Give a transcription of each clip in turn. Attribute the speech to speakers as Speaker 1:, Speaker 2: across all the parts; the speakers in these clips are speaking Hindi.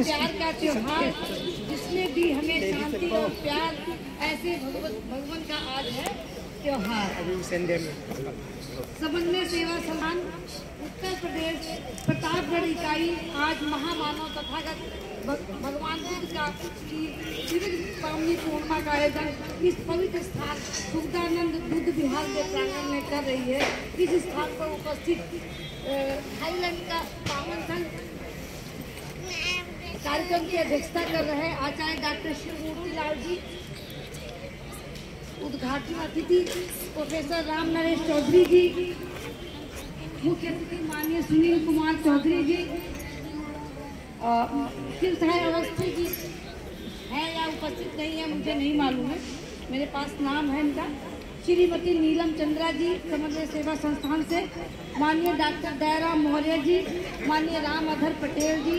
Speaker 1: प्यार का त्योहार जिसमें भी हमें शांति और प्यार, ऐसे भगवान का आज है त्योहार। समन्वय सेवा समान उत्तर प्रदेश प्रतापगढ़ इकाई आज महामानव तथागत भगवान बुद्ध का पावनी पूर्णिमा का आयोजन इस पवित्र स्थान सुखदानंद बुद्ध विहार के प्रांगण में कर रही है। इस स्थान पर उपस्थित थाईलैंड का पावन संघ कार्यक्रम की अध्यक्षता कर रहे हैं आचार्य डॉक्टर शिवमूर्ति लाल जी, उद्घाटन अतिथि प्रोफेसर राम नरेश चौधरी जी, मुख्य अतिथि माननीय सुनील कुमार चौधरी जी, अवस्थी जी हैं या उपस्थित नहीं है मुझे नहीं मालूम है, मेरे पास नाम है इनका। श्रीमती नीलम चंद्रा जी समन्वय सेवा संस्थान से, माननीय डॉक्टर दयाराम मौर्य जी, माननीय राम अधर पटेल जी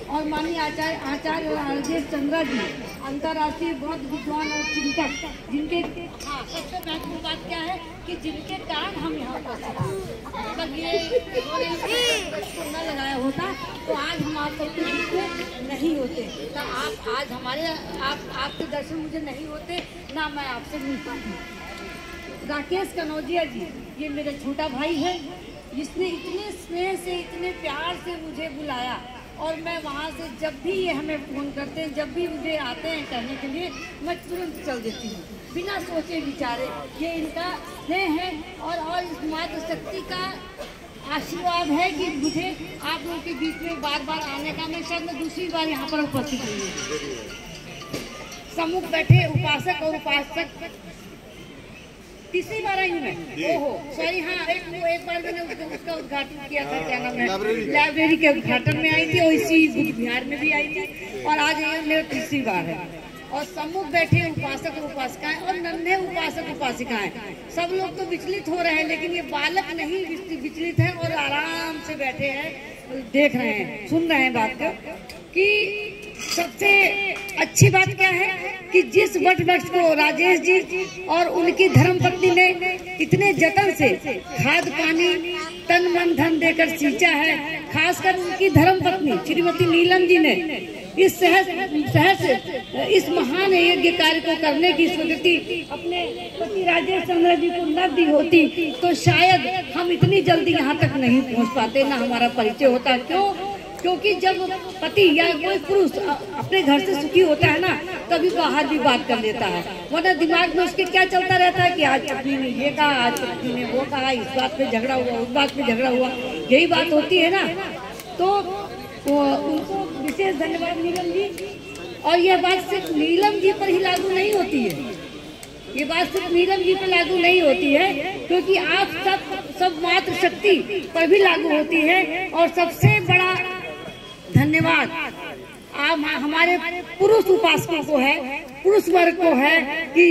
Speaker 1: और माननीय आचार्य राजेश चंद्रा जी, अंतर्राष्ट्रीय बौद्ध विद्वान और चिंतक, जिनके सबसे महत्वपूर्ण बात क्या है कि जिनके कारण हम यहाँ मतलब ये न लगाया होता तो आज हम आप सबके बीच में नहीं होते, तो आप आज हमारे आपके दर्शन मुझे नहीं होते, ना मैं आपसे मिल पाती। राकेश कनौजिया जी ये मेरा छोटा भाई है, जिसने इतने स्नेह से इतने प्यार से मुझे बुलाया और मैं वहाँ से जब भी ये हमें फ़ोन करते हैं, जब भी मुझे आते हैं कहने के लिए, मैं तुरंत चल देती हूँ बिना सोचे विचारे। ये इनका स्नेह है और इस मातृ शक्ति का आशीर्वाद है कि मुझे आप लोगों के बीच में बार बार आने का, मैं शायद दूसरी बार यहाँ पर उपस्थित हुई हूँ। सम्मुख बैठे उपासक और उपासक तीसरी बार आई हूँ मैं। ओहो सॉरी, हाँ एक बार मैंने उसका उद्घाटन किया था, क्या नाम है, लाइब्रेरी के उद्घाटन में आई थी और इसी बुद्ध विहार में भी आई थी और आज ये मेरा तीसरी बार है। और सम्मुख बैठे उपासक और उपासिकाएं और नन्हे उपासक उपासिकाएं, सब लोग तो विचलित हो रहे हैं, लेकिन ये बालक नहीं विचलित है और आराम से बैठे हैं, देख रहे हैं, सुन रहे हैं बात को। कि सबसे अच्छी बात क्या है कि जिस वट वृक्ष को राजेश जी और उनकी धर्मपत्नी ने इतने जतन से खाद पानी तन मन धन देकर सींचा है, खासकर उनकी धर्मपत्नी श्रीमती नीलम जी ने इस सहज इस महान यज्ञ कार्य को करने की स्वीकृति अपने पति राजेश चंद्र जी को न दी होती तो शायद हम इतनी जल्दी यहाँ तक नहीं पहुँच पाते, ना हमारा परिचय होता। क्योंकि जब पति या कोई पुरुष अपने घर से सुखी होता है ना, तभी बाहर भी बात कर लेता है, वरना दिमाग में उसके क्या चलता रहता है कि आज पत्नी ने ये कहा, आज पत्नी ने वो कहा, इस बात पे झगड़ा हुआ, उस बात पे झगड़ा हुआ, यही बात होती है ना। तो उनको विशेष धन्यवाद नीलम जी। और यह बात सिर्फ नीलम जी पर ही लागू नहीं होती है, ये बात सिर्फ नीलम जी पर लागू नहीं होती है, क्योंकि आप सब मातृ शक्ति पर भी लागू होती है। और सबसे बड़ा धन्यवाद आप हमारे पुरुष उपासकों को है, पुरुष वर्ग को है कि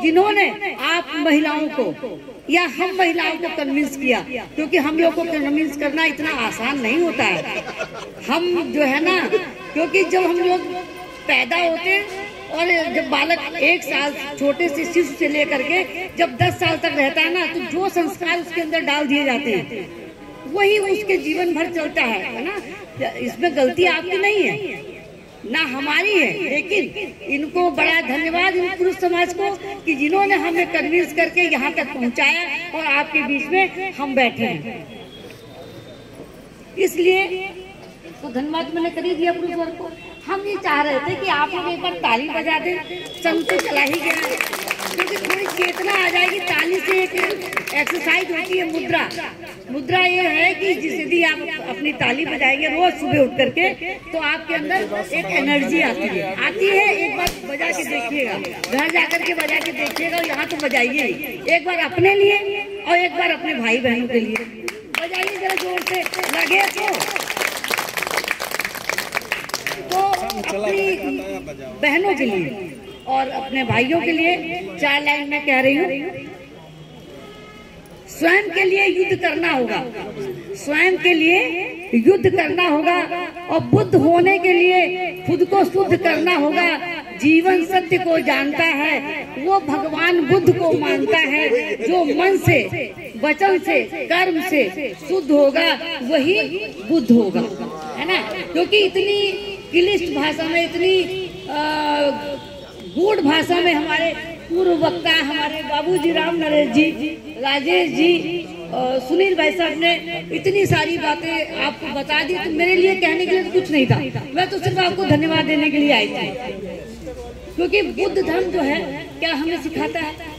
Speaker 1: जिन्होंने आप महिलाओं को या हम महिलाओं को कन्विंस किया, क्योंकि हम लोग को कन्विंस करना इतना आसान नहीं होता है। हम जो है ना, क्योंकि जब हम लोग पैदा होते हैं और जब बालक 1 साल छोटे से शिशु से लेकर के जब 10 साल तक रहता है ना, तो जो संस्कार उसके अंदर डाल दिए जाते हैं वही उसके जीवन भर चलता है ना। इसमें गलती आपकी नहीं है ना हमारी है, लेकिन इनको बड़ा धन्यवाद इन पुरुष समाज को कि जिन्होंने हमें कन्विंस करके यहाँ तक पहुँचाया और आपके बीच में हम बैठे हैं। इसलिए तो धन्यवाद मैंने कर ही दिया पुरुष वर्ग को। हम ये चाह रहे थे कि आप लोग एक बार ताली बजा दें, संग तो चला ही गया है, क्योंकि थोड़ी चेतना आ जाएगी। ताली से एक एक्सरसाइज होती है, मुद्रा ये है कि जिस यदि आप अपनी ताली बजाएंगे रोज सुबह उठ करके, तो आपके अंदर एक एनर्जी आती है। एक बार बजा के देखिएगा, घर जाकर के बजा के देखिएगा, यहाँ तो बजाइए एक बार अपने लिए और एक बार अपने भाई बहनों के लिए बजाइए जरा जोर से, लगे तो अपनी बहनों के लिए और अपने भाइयों के लिए 4 लाइन में कह रही हूँ। स्वयं के लिए युद्ध करना होगा, स्वयं के लिए युद्ध करना होगा और बुद्ध होने के लिए खुद को शुद्ध करना होगा। जीवन सत्य को जानता है वो भगवान बुद्ध को मानता है, जो मन से वचन से कर्म से शुद्ध होगा वही बुद्ध होगा, है ना। क्योंकि इतनी क्लिष्ट भाषा में, इतनी गूढ़ भाषा में हमारे पूर्व वक्ता, हमारे बाबूजी राम नरेश जी, राजेश जी, सुनील भाई साहब ने इतनी सारी बातें आपको बता दी। तो मेरे लिए कहने के लिए कुछ नहीं था, मैं तो सिर्फ आपको धन्यवाद देने के लिए आई थी। क्योंकि बुद्ध धर्म जो है क्या हमें सिखाता है?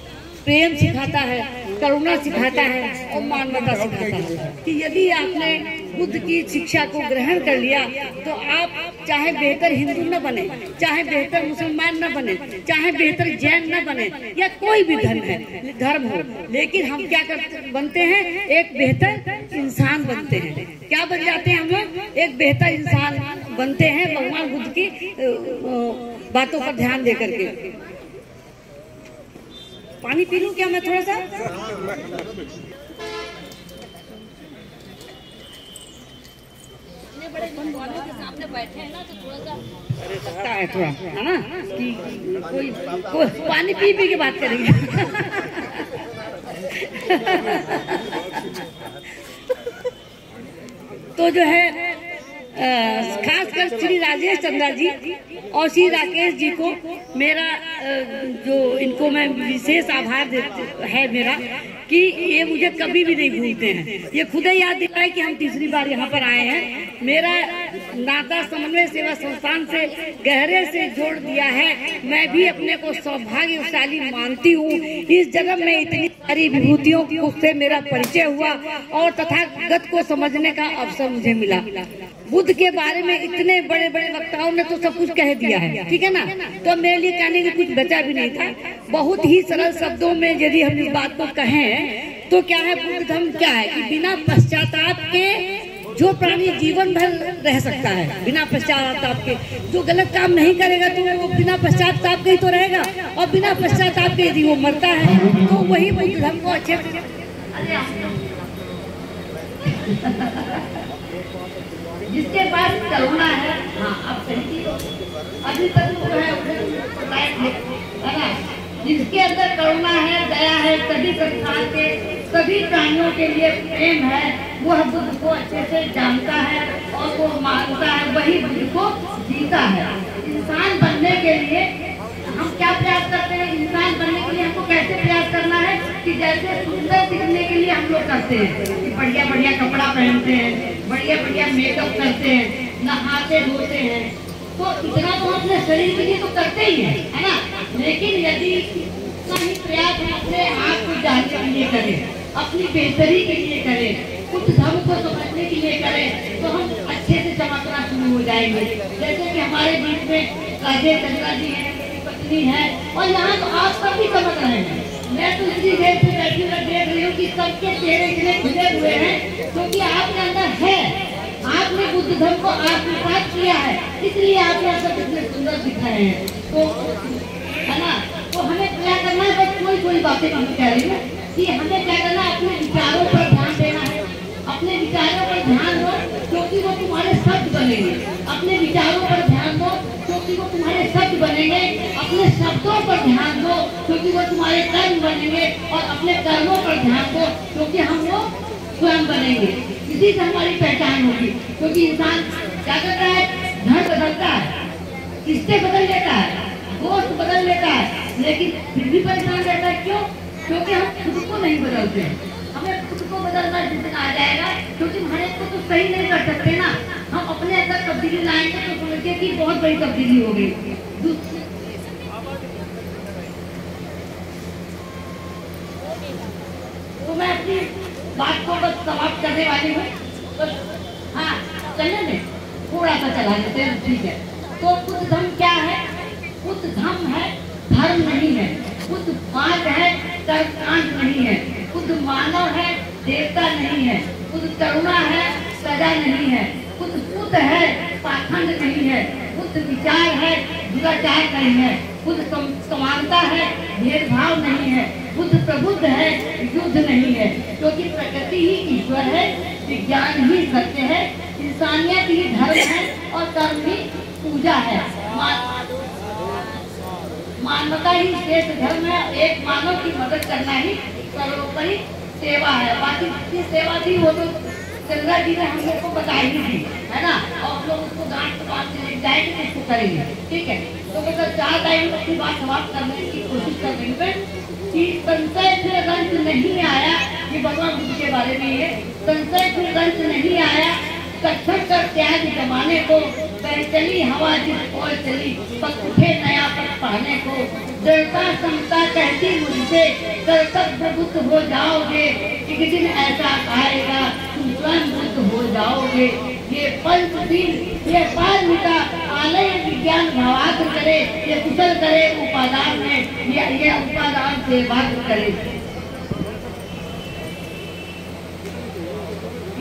Speaker 1: प्रेम सिखाता है, करुणा सिखाता है और मानवता सिखाता है कि यदि आपने बुद्ध की शिक्षा को ग्रहण कर लिया तो आप चाहे बेहतर हिंदू न बने, चाहे बेहतर मुसलमान न बने, चाहे बेहतर जैन न बने, या कोई भी धर्म हो, लेकिन हम क्या बनते हैं? एक बेहतर इंसान बनते हैं। क्या बन जाते हैं हम लोग? एक बेहतर इंसान बनते हैं भगवान बुद्ध की बातों पर ध्यान दे करके। पानी पी लूं क्या मैं थोड़ा सा? बड़े बनवालों के सामने बैठे हैं ना, तो थोड़ा सा सकता है थोड़ा, है ना, कि कोई पानी पी पी के बात करेंगे। तो जो है खासकर श्री राजेश चंद्रा जी और श्री राकेश जी को मेरा जो इनको मैं विशेष आभार है मेरा कि ये मुझे कभी भी नहीं भूलते हैं। ये खुद ही याद दिलाए कि हम तीसरी बार यहाँ पर आए हैं। मेरा नाता समन्वय सेवा संस्थान से गहरे से जोड़ दिया है। मैं भी अपने को सौभाग्यशाली मानती हूँ। इस जन्म में इतनी सारी विभूतियों से मेरा परिचय हुआ और तथागत को समझने का अवसर मुझे मिला। बुद्ध के बारे में इतने बड़े बड़े वक्ताओं ने तो सब कुछ कह दिया है, ठीक है ना, तो मेरे लिए कहने की कुछ बचा भी नहीं था। बहुत ही सरल शब्दों में यदि हम इस बात को कहें तो क्या है बुद्ध धर्म? क्या है कि बिना पश्चाताप के जो प्राणी जीवन भर रह सकता है, बिना पश्चाताप के जो गलत काम नहीं करेगा तो वो बिना पश्चाताप के ही तो रहेगा, और बिना पश्चाताप के यदि वो मरता है तो वही बुद्ध धर्म को अच्छे जिसके पास करुणा है। हाँ, अब अभी तक जो है ना, जिसके अंदर करुणा है, दया है, सभी संसार के सभी प्राणियों के लिए प्रेम है, वह बुद्ध को अच्छे से जानता है और वो मानता है, वही बुद्ध को जीता है। इंसान बनने के लिए हम क्या प्रयास करते हैं? इंसान बनने के लिए हमको कैसे प्रयास करना है कि जैसे सुंदर दिखने के लिए हम लोग करते हैं कि बढ़िया बढ़िया कपड़ा पहनते हैं, बढ़िया बढ़िया मेकअप करते हैं, नहाते धोते हैं, तो इतना तो हम अपने शरीर के लिए तो करते ही है ना। लेकिन यदि इतना ही प्रयास हम अपने आप को जानने के लिए करें, अपनी बेहतरी के लिए करें, कुछ धर्म को समझने के लिए करें, तो हम अच्छे से चमकना शुरू हो जाएंगे। जैसे कि हमारे बीच में राजेश चंद्रा जी है, पत्नी है, और यहाँ तो आप सब भी चमक रहे हैं। मैं तो इतनी देर से बैठी हुई देख रही हूँ कि सबके चेहरे इतने खुले हुए हैं क्योंकि आपके अंदर है, आपने बुद्ध धर्म को आत्मसात किया है, इसलिए आप यहाँ सब इतने सुंदर दिख रहे हैं। तो है ना, तो हमें क्या करना है? बस कोई बातें हम कह रही हूँ कि हमें क्या करना है? अपने विचारों पर ध्यान देना है, अपने विचारों पर ध्यान दो क्योंकि वो तुम्हारे शब्द बनेंगे। अपने विचारों पर ध्यान दो क्योंकि वो तुम्हारे शब्द बनेंगे। अपने शब्दों पर ध्यान दो क्योंकि वो तुम्हारे कर्म बनेंगे, और अपने कर्मों पर ध्यान दो क्योंकि हम वो स्वयं बनेंगे। इसी से हमारी पहचान होगी। क्योंकि इंसान क्या करता है? घर बदलता है, रिश्ते बदल लेता है, दोस्त बदल लेता है, लेकिन फिर भी परेशान रहता है। क्यों? क्योंकि हम खुद को नहीं बदलते हैं। हमें खुद को बदलना जिस दिन आ जाएगा, क्योंकि हमारे को तो सही नहीं कर सकते ना, हम अपने अंदर तब्दीली लाएंगे तो समझिए कि बहुत बड़ी तब्दीली हो गई। तो मैं अपनी बात को बस समाप्त करने वाली हूँ। तो हाँ, चलने में थोड़ा सा चला लेते हैं, ठीक है। तो बुद्ध धर्म क्या है? बुद्ध धर्म है, धर्म नहीं है। बुद्ध मार्ग है, कर्मकांड नहीं है। बुद्ध मानव है, देवता नहीं है। बुद्ध करुणा है, सजा नहीं है। बुद्ध बुद्ध है, पाखंड नहीं है। बुद्ध विचार है, दुराचार नहीं है। बुद्ध समानता है, भेदभाव नहीं है। बुद्ध प्रबुद्ध है, युद्ध नहीं है। क्योंकि प्रकृति ही ईश्वर है, विज्ञान ही सत्य है, इंसानियत ही धर्म है और कर्म ही पूजा है। मानवता ही श्रेष्ठ धर्म है। एक मानव की मदद करना ही सर्वोपरि सेवा है। बाकी जितनी सेवा थी वो तो चंद्रा जी ने हम लोग को बताई थी, है ना। और हम लोग उसको डांट बात से ले जाएंगे तो इसको करेंगे, ठीक है। तो मतलब चाहता है अपनी बात समाप्त करने की कोशिश कर रही हूँ कि संशय से रंज नहीं आया, ये भगवान बुद्ध के बारे में है। संशय से रंज नहीं आया, कक्षण कर त्याग जमाने को, चली हवा जिस ओर चली, पग उठे नया पग पाने को। दृढ़ता समता कहती मुझसे, कर्तव्य बुद्ध हो जाओगे, एक दिन ऐसा आएगा तुम स्वयं बुद्ध हो जाओगे। ये पंच दिन ये पारमिता आलय विज्ञान भावार्थ करे, ये कुशल करे उपादान में, ये उपादान से बात करे।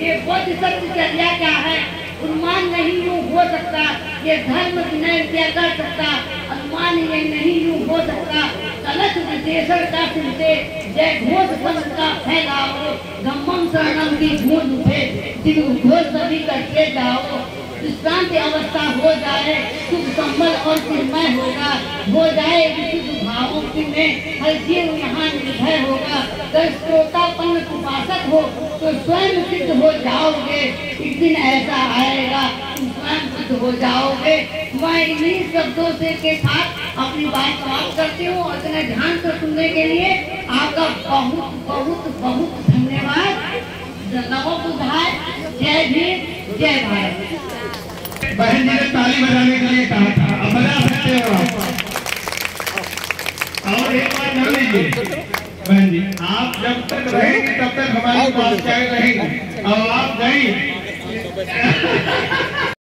Speaker 1: ये बुद्ध सत्यचर्या क्या है, उन्मान नहीं यूं हो सकता, ये धर्म विनय क्या कर सकता, अनुमान ये नहीं यूं हो सकता। कलश विशेषण का सुनते जय घोष शब्द का फैलाओ, धम्मम शरणम की गूंज उठे, दिल घोष सभी करके जाओ। विश्रांति अवस्था हो जाए, सुख संबल और चिन्मय होगा, हो जाए विशुद्ध भावों की में, हर जीव यहाँ निर्भय होगा। अगर श्रोतापन्न उपासक हो तो स्वयं सिद्ध हो जाओगे, एक दिन ऐसा आएगा तुम स्वयं सिद्ध हो जाओगे। मैं इन्हीं शब्दों से के साथ अपनी बात समाप्त करती हूँ और इतना ध्यान से सुनने के लिए आपका बहुत बहुत बहुत धन्यवाद। नमो बुद्धाय, जय भीम, जय भारत।
Speaker 2: बहन जी ने ताली बजाने के लिए कहा था, अब बजा सकते हो आप। और एक बात ध्यान दीजिए बहन जी, आप जब तक रहेंगे तब तक हमारी बात क्या रहेगी, और आप गई